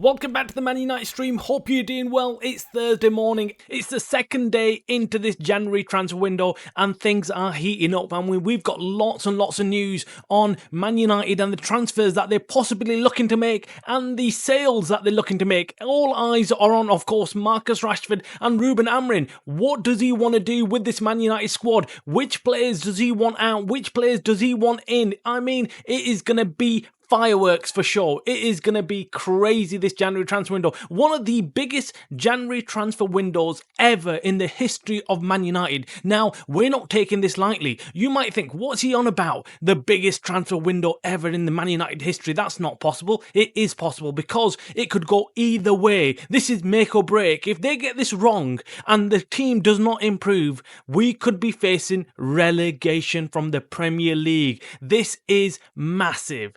Welcome back to the Man United stream. Hope you're doing well. It's Thursday morning. It's the second day into this January transfer window and things are heating up. And we've got lots and lots of news on Man United and the transfers that they're possibly looking to make and the sales that they're looking to make. All eyes are on, of course, Marcus Rashford and Ruben Amorim. What does he want to do with this Man United squad? Which players does he want out? Which players does he want in? I mean, it is going to be fireworks for sure. It is going to be crazy this January transfer window. One of the biggest January transfer windows ever in the history of Man United. Now, we're not taking this lightly. You might think, what's he on about? The biggest transfer window ever in the Man United history. That's not possible. It is possible because it could go either way. This is make or break. If they get this wrong and the team does not improve, we could be facing relegation from the Premier League. This is massive.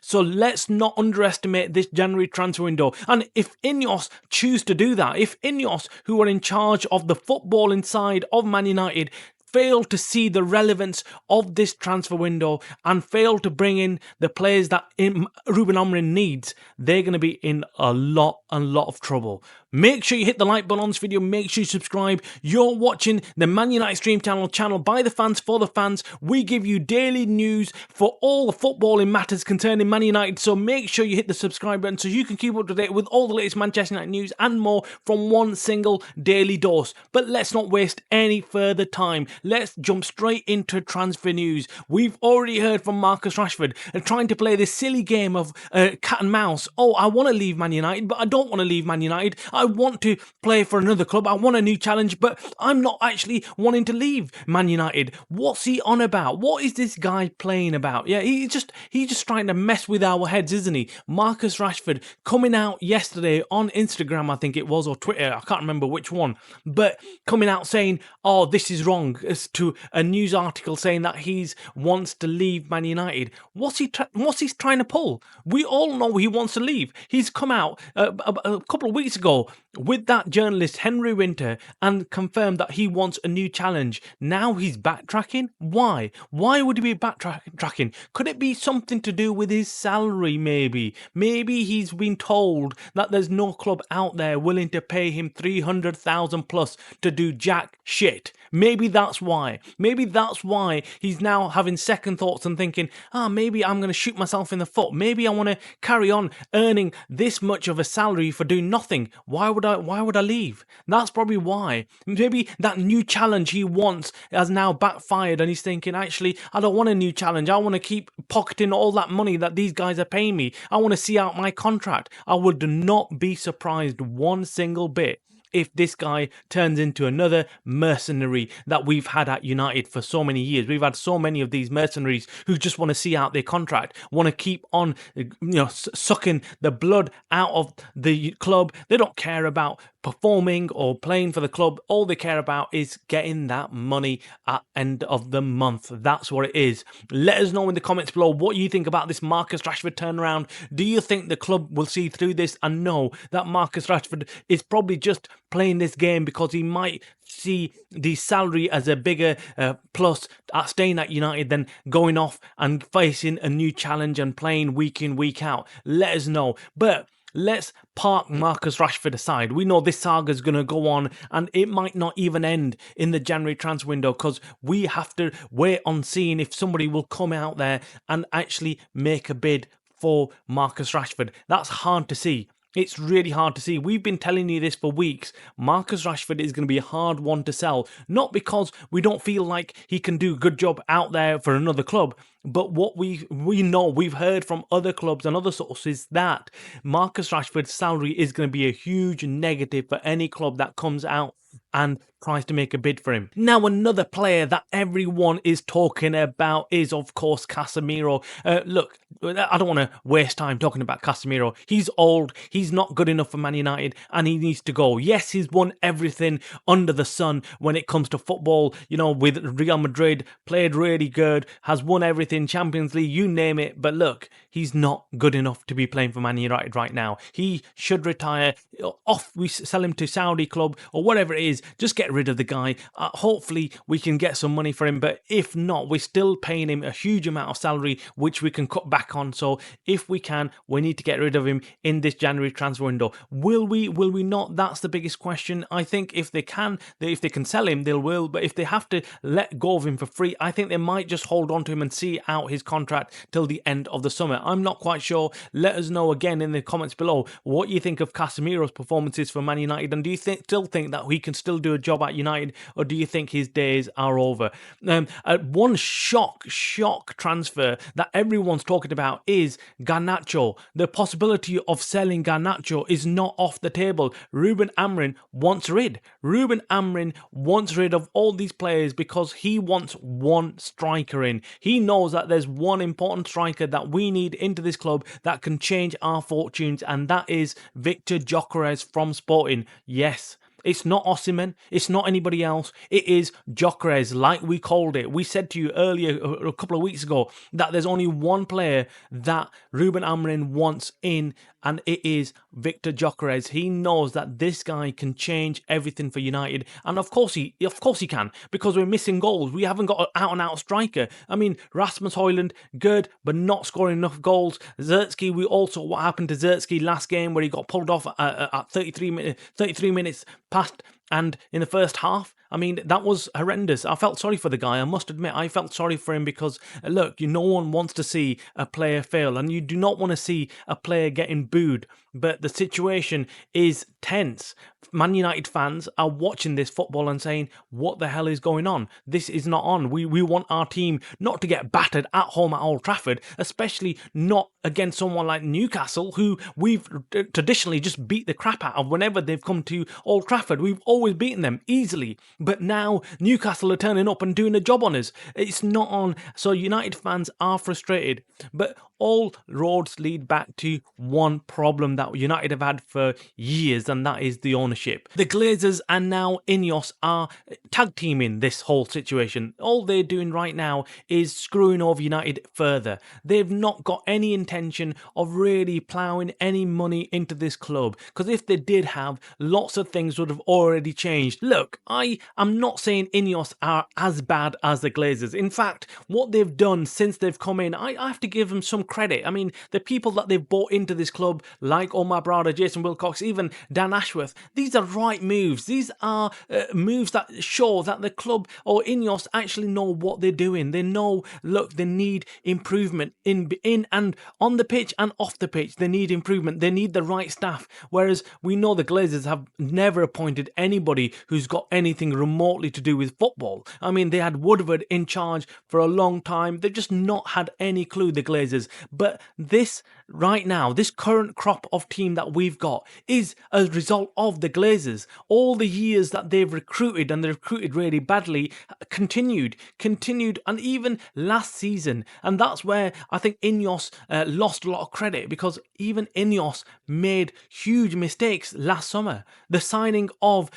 So let's not underestimate this January transfer window. And if Ineos choose to do that, if Ineos, who are in charge of the football inside of Man United, fail to see the relevance of this transfer window and fail to bring in the players that Ruben Amorim needs, they're going to be in a lot of trouble. Make sure you hit the like button on this video. Make sure you subscribe. You're watching the Man United Stream channel by the fans for the fans. We give you daily news for all the footballing matters concerning Man United. So make sure you hit the subscribe button so you can keep up to date with all the latest Manchester United news and more from one single daily dose. But let's not waste any further time. Let's jump straight into transfer news. We've already heard from Marcus Rashford trying to play this silly game of cat and mouse. Oh, I want to leave Man United, but I don't want to leave Man United. I want to play for another club. I want a new challenge, but I'm not actually wanting to leave Man United. What's he on about? What is this guy playing about? Yeah, he's just trying to mess with our heads, isn't he? Marcus Rashford coming out yesterday on Instagram, I think it was, or Twitter, I can't remember which one, but coming out saying, oh, this is wrong, as to a news article saying that he wants to leave Man United. What's he trying to pull? We all know he wants to leave. He's come out a couple of weeks ago with that journalist Henry Winter and confirmed that he wants a new challenge. Now he's backtracking? Why? Why would he be backtracking? Could it be something to do with his salary maybe? Maybe he's been told that there's no club out there willing to pay him 300,000 plus to do jack shit. Maybe that's why. Maybe that's why he's now having second thoughts and thinking, maybe I'm going to shoot myself in the foot. Maybe I want to carry on earning this much of a salary for doing nothing. Why would I leave? That's probably why. Maybe that new challenge he wants has now backfired and he's thinking, actually, I don't want a new challenge. I want to keep pocketing all that money that these guys are paying me. I want to see out my contract. I would not be surprised one single bit if this guy turns into another mercenary that we've had at United for so many years. We've had so many of these mercenaries who just want to see out their contract, want to keep on, sucking the blood out of the club. They don't care about performing or playing for the club. All they care about is getting that money at end of the month. That's what it is. Let us know in the comments below what you think about this Marcus Rashford turnaround. Do you think the club will see through this and know that Marcus Rashford is probably just playing this game because he might see the salary as a bigger plus at staying at United than going off and facing a new challenge and playing week in, week out? Let us know. But let's park Marcus Rashford aside. We know this saga is going to go on and it might not even end in the January transfer window because we have to wait on seeing if somebody will come out there and actually make a bid for Marcus Rashford. That's hard to see. It's really hard to see. We've been telling you this for weeks. Marcus Rashford is going to be a hard one to sell. Not because we don't feel like he can do a good job out there for another club, but what we know, we've heard from other clubs and other sources that Marcus Rashford's salary is going to be a huge negative for any club that comes out and tries to make a bid for him. Now, another player that everyone is talking about is, of course, Casemiro. Look, I don't want to waste time talking about Casemiro. He's old, he's not good enough for Man United, and he needs to go. Yes, he's won everything under the sun when it comes to football, with Real Madrid, played really good, has won everything, Champions League, you name it, but look, he's not good enough to be playing for Man United right now. He should retire, we sell him to Saudi club or whatever it is, just get get rid of the guy. Hopefully we can get some money for him, but if not, we're still paying him a huge amount of salary, which we can cut back on. So if we can, we need to get rid of him in this January transfer window. Will we not? That's the biggest question. I think if they can sell him, they will, but if they have to let go of him for free, I think they might just hold on to him and see out his contract till the end of the summer. I'm not quite sure. Let us know again in the comments below what you think of Casemiro's performances for Man United, and do you still think that he can still do a job at United, or do you think his days are over? One shock transfer that everyone's talking about is Garnacho. The possibility of selling Garnacho is not off the table. Ruben Amorim wants rid of all these players because he wants one striker in. He knows that there's one important striker that we need into this club that can change our fortunes, and that is Victor Gyökeres from Sporting. Yes. It's not Osimhen. It's not anybody else. It is Gyökeres, like we called it. We said to you earlier, a couple of weeks ago, that there's only one player that Ruben Amorim wants in, and it is Victor Gyökeres. He knows that this guy can change everything for United, and of course he can, because we're missing goals. We haven't got an out-and-out striker. I mean, Rasmus Højlund, good, but not scoring enough goals. Zirkzee, what happened to Zirkzee last game where he got pulled off at 33 minutes past, and in the first half, I mean, that was horrendous. I felt sorry for the guy. I must admit, I felt sorry for him because, look, no one wants to see a player fail, and you do not want to see a player getting booed. But the situation is tense. Man United fans are watching this football and saying, what the hell is going on? This is not on. We want our team not to get battered at home at Old Trafford, especially not against someone like Newcastle, who we've traditionally just beat the crap out of whenever they've come to Old Trafford. We've always beaten them easily. But now Newcastle are turning up and doing a job on us. It's not on. So United fans are frustrated. But all roads lead back to one problem that United have had for years, and that is the ownership. The Glazers and now Ineos are tag teaming this whole situation. All they're doing right now is screwing over United further. They've not got any intention of really ploughing any money into this club, because if they did have, lots of things would have already changed. Look, I am not saying Ineos are as bad as the Glazers. In fact, what they've done since they've come in, I have to give them some credit. I mean, the people that they've brought into this club, like Omar Brada, Jason Wilcox, even Dan Ashworth, these are right moves. These are moves that show that the club or Ineos actually know what they're doing. They know, look, they need improvement in and on the pitch and off the pitch. They need improvement. They need the right staff. Whereas we know the Glazers have never appointed anybody who's got anything remotely to do with football. I mean, they had Woodward in charge for a long time. They've just not had any clue, the Glazers. But this right now, this current crop of team that we've got is a result of the Glazers. All the years that they've recruited, and they've recruited really badly, continued, and even last season. And that's where I think Ineos lost a lot of credit, because even Ineos made huge mistakes last summer. The signing of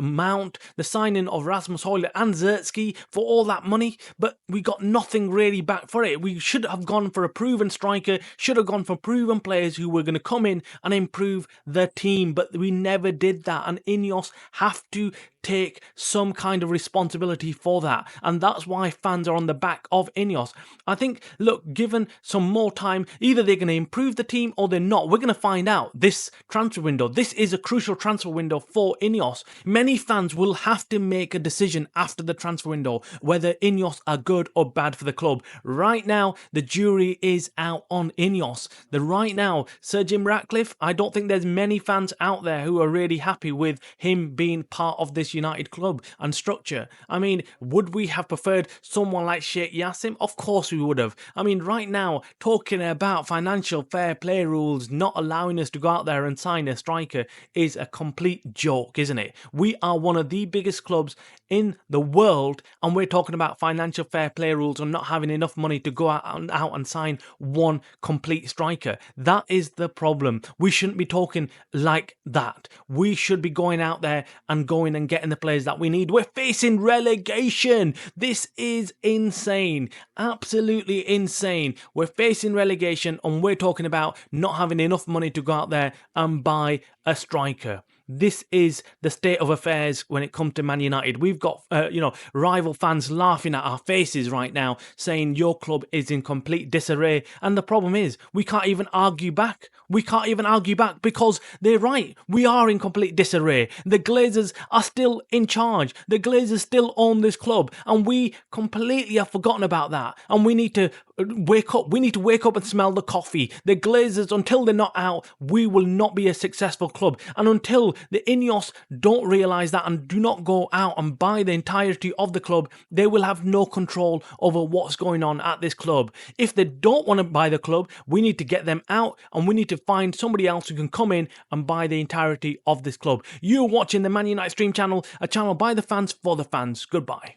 Mount, the signing of Rasmus Højlund and Zirkzee for all that money, but we got nothing really back for it. We should have gone for a proven striker, should have gone for proven players who were going to come in and improve the team, but we never did that, and Ineos have to take some kind of responsibility for that, and that's why fans are on the back of Ineos. I think, look, given some more time, either they're going to improve the team or they're not. We're going to find out this transfer window. This is a crucial transfer window for Ineos. Many fans will have to make a decision after the transfer window whether Ineos are good or bad for the club. Right now, the jury is out on Ineos. Right now, Sir Jim Ratcliffe, I don't think there's many fans out there who are really happy with him being part of this United club and structure. I mean, would we have preferred someone like Sheikh Yassim? Of course we would have. I mean, right now, talking about financial fair play rules not allowing us to go out there and sign a striker is a complete joke, isn't it? We are one of the biggest clubs in the world, and we're talking about financial fair play rules and not having enough money to go out and sign one complete striker. That is the problem. We shouldn't be talking like that. We should be going out there and going and getting the players that we need. We're facing relegation. This is insane. Absolutely insane. We're facing relegation, and we're talking about not having enough money to go out there and buy a striker. this is the state of affairs when it comes to Man United. We've got, rival fans laughing at our faces right now, saying your club is in complete disarray. And the problem is, we can't even argue back. We can't even argue back because they're right. We are in complete disarray. The Glazers are still in charge. The Glazers still own this club, and we completely have forgotten about that. And we need to wake up. We need to wake up and smell the coffee. The Glazers, until they're not out, we will not be a successful club. And until the Ineos don't realise that and do not go out and buy the entirety of the club, they will have no control over what's going on at this club. If they don't want to buy the club, we need to get them out, and we need to find somebody else who can come in and buy the entirety of this club. You're watching the Man United Stream channel, a channel by the fans for the fans. Goodbye.